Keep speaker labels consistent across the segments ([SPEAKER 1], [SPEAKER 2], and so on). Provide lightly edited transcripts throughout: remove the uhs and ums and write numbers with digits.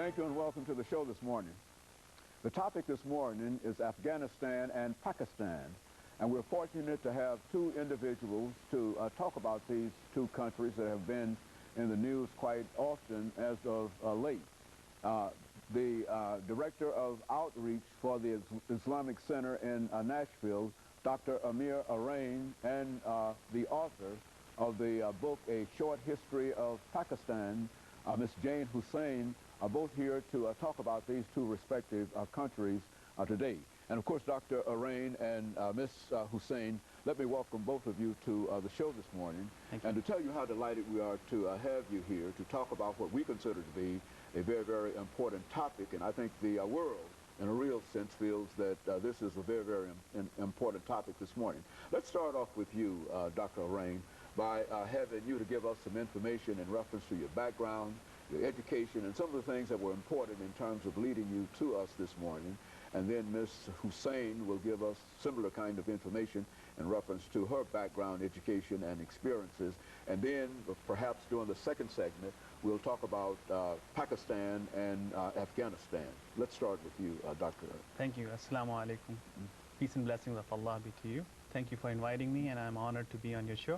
[SPEAKER 1] Thank you and welcome to the show this morning. The topic this morning is Afghanistan and Pakistan, and we're fortunate to have two individuals to talk about these two countries that have been in the news quite often as of late. The Director of Outreach for the Islamic Center in Nashville, Dr.AArain, and the author of the book, A Short History of Pakistan, Ms. JHussain, are both here to talk about these two respective countries today. And of course, Dr.AArain and Ms. Hussain, let me welcome both of you to the show this morning.
[SPEAKER 2] Thank you.
[SPEAKER 1] And to tell you how delighted we are to have you here to talk about what we consider to be a very, very important topic. And I think the world, in a real sense, feels that this is a very, very important topic this morning. Let's start off with you, Dr.AArain, by having you to give us some information in reference to your background, your education, and some of the things that were important in terms of leading you to us this morning. And then Ms. Hussain will give us similar kind of information in reference to her background, education, and experiences. And then perhaps during the second segment, we'll talk about Pakistan and Afghanistan. Let's start with you, Dr.
[SPEAKER 2] Thank you. Assalamu alaikum. Peace and blessings of Allah be to you. Thank you for inviting me, and I'm honored to be on your show.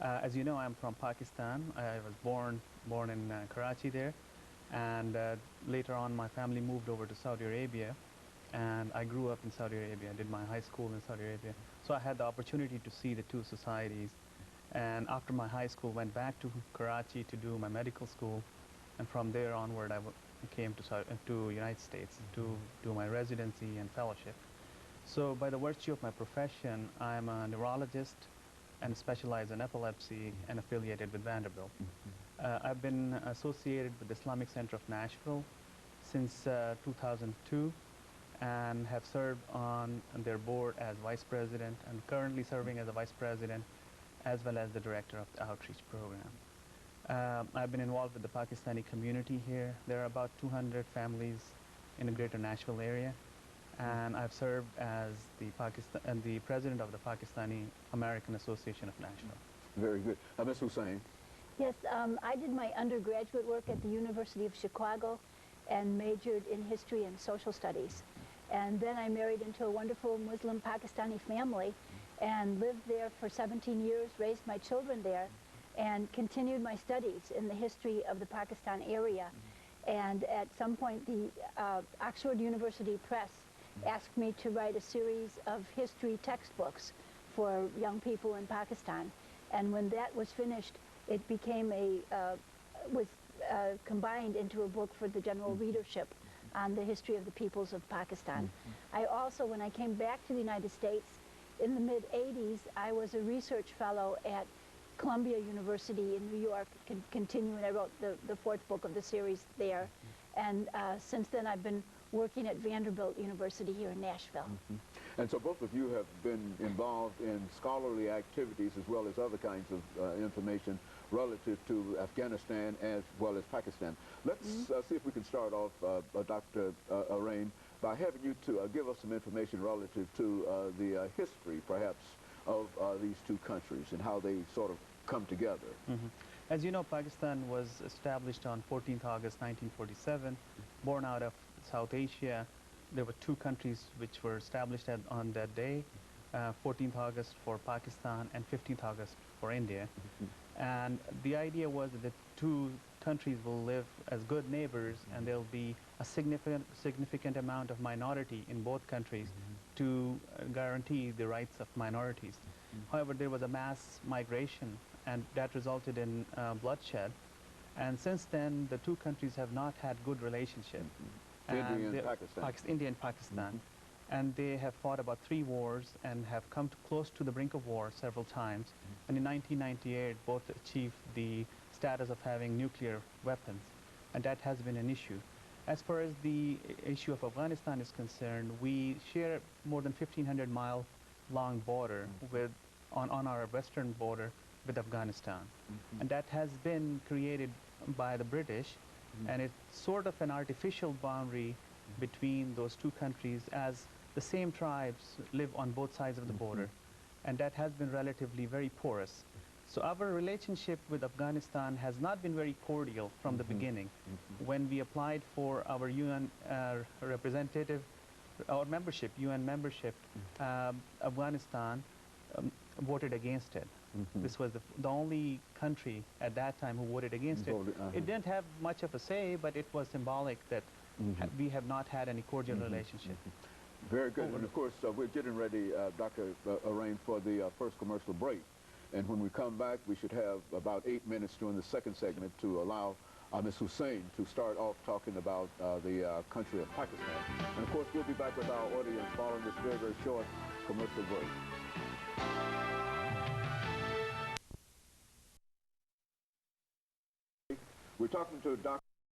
[SPEAKER 2] As you know, I'm from Pakistan. I was born in Karachi there, and later on my family moved over to Saudi Arabia, and I grew up in Saudi Arabia. I did my high school in Saudi Arabia. So I had the opportunity to see the two societies, and after my high school went back to Karachi to do my medical school, and from there onward I came to United States to do my residency and fellowship. So by the virtue of my profession, I'm a neurologist and specialize in epilepsy and affiliated with Vanderbilt. I've been associated with the Islamic Center of Nashville since 2002 and have served on their board as vice president and currently serving as a vice president as well as the director of the outreach program. I've been involved with the Pakistani community here. There are about 200 families in the greater Nashville area, and I've served as the president of the Pakistani American Association of Nashville.
[SPEAKER 1] Very good. Ms. Hussain.
[SPEAKER 3] Yes, I did my undergraduate work at the University of Chicago and majored in history and social studies. And then I married into a wonderful Muslim Pakistani family and lived there for 17 years, raised my children there, and continued my studies in the history of the Pakistan area. And at some point, the Oxford University Press asked me to write a series of history textbooks for young people in Pakistan. And when that was finished, it became combined into a book for the general readership on the history of the peoples of Pakistan. I also, when I came back to the United States in the mid-'80s, I was a research fellow at Columbia University in New York, continuing. I wrote the fourth book of the series there. And since then, I've been working at Vanderbilt University here in Nashville.
[SPEAKER 1] And so both of you have been involved in scholarly activities as well as other kinds of information relative to Afghanistan as well as Pakistan. Let's see if we can start off, Dr. AArain, by having you to give us some information relative to the history, perhaps, of these two countries and how they sort of come together.
[SPEAKER 2] As you know, Pakistan was established on 14th August 1947, born out of South Asia. There were two countries which were established on that day, 14th August for Pakistan and 15th August for India. And the idea was that the two countries will live as good neighbors, and there'll be a significant amount of minority in both countries to guarantee the rights of minorities. However, there was a mass migration, and that resulted in bloodshed. And since then, the two countries have not had good relationship.
[SPEAKER 1] India and Pakistan.
[SPEAKER 2] India and Pakistan. And they have fought about 3 wars and have come close to the brink of war several times. And in 1998, both achieved the status of having nuclear weapons. And that has been an issue. As far as the issue of Afghanistan is concerned, we share more than 1,500-mile long border on our western border with Afghanistan. And that has been created by the British, and it's sort of an artificial boundary between those two countries, as the same tribes live on both sides of the border, and that has been relatively very porous. So our relationship with Afghanistan has not been very cordial from the beginning. When we applied for our UN representative, our membership, UN membership, Afghanistan voted against it. This was the only country at that time who voted against it. It didn't have much of a say, but it was symbolic that we have not had any cordial relationship.
[SPEAKER 1] Very good. And of course, we're getting ready, Dr.AArain, for the first commercial break. And when we come back, we should have about 8 minutes during the second segment to allow Ms. Hussain to start off talking about the country of Pakistan. And of course, we'll be back with our audience following this very, very short commercial break. We're talking to Dr.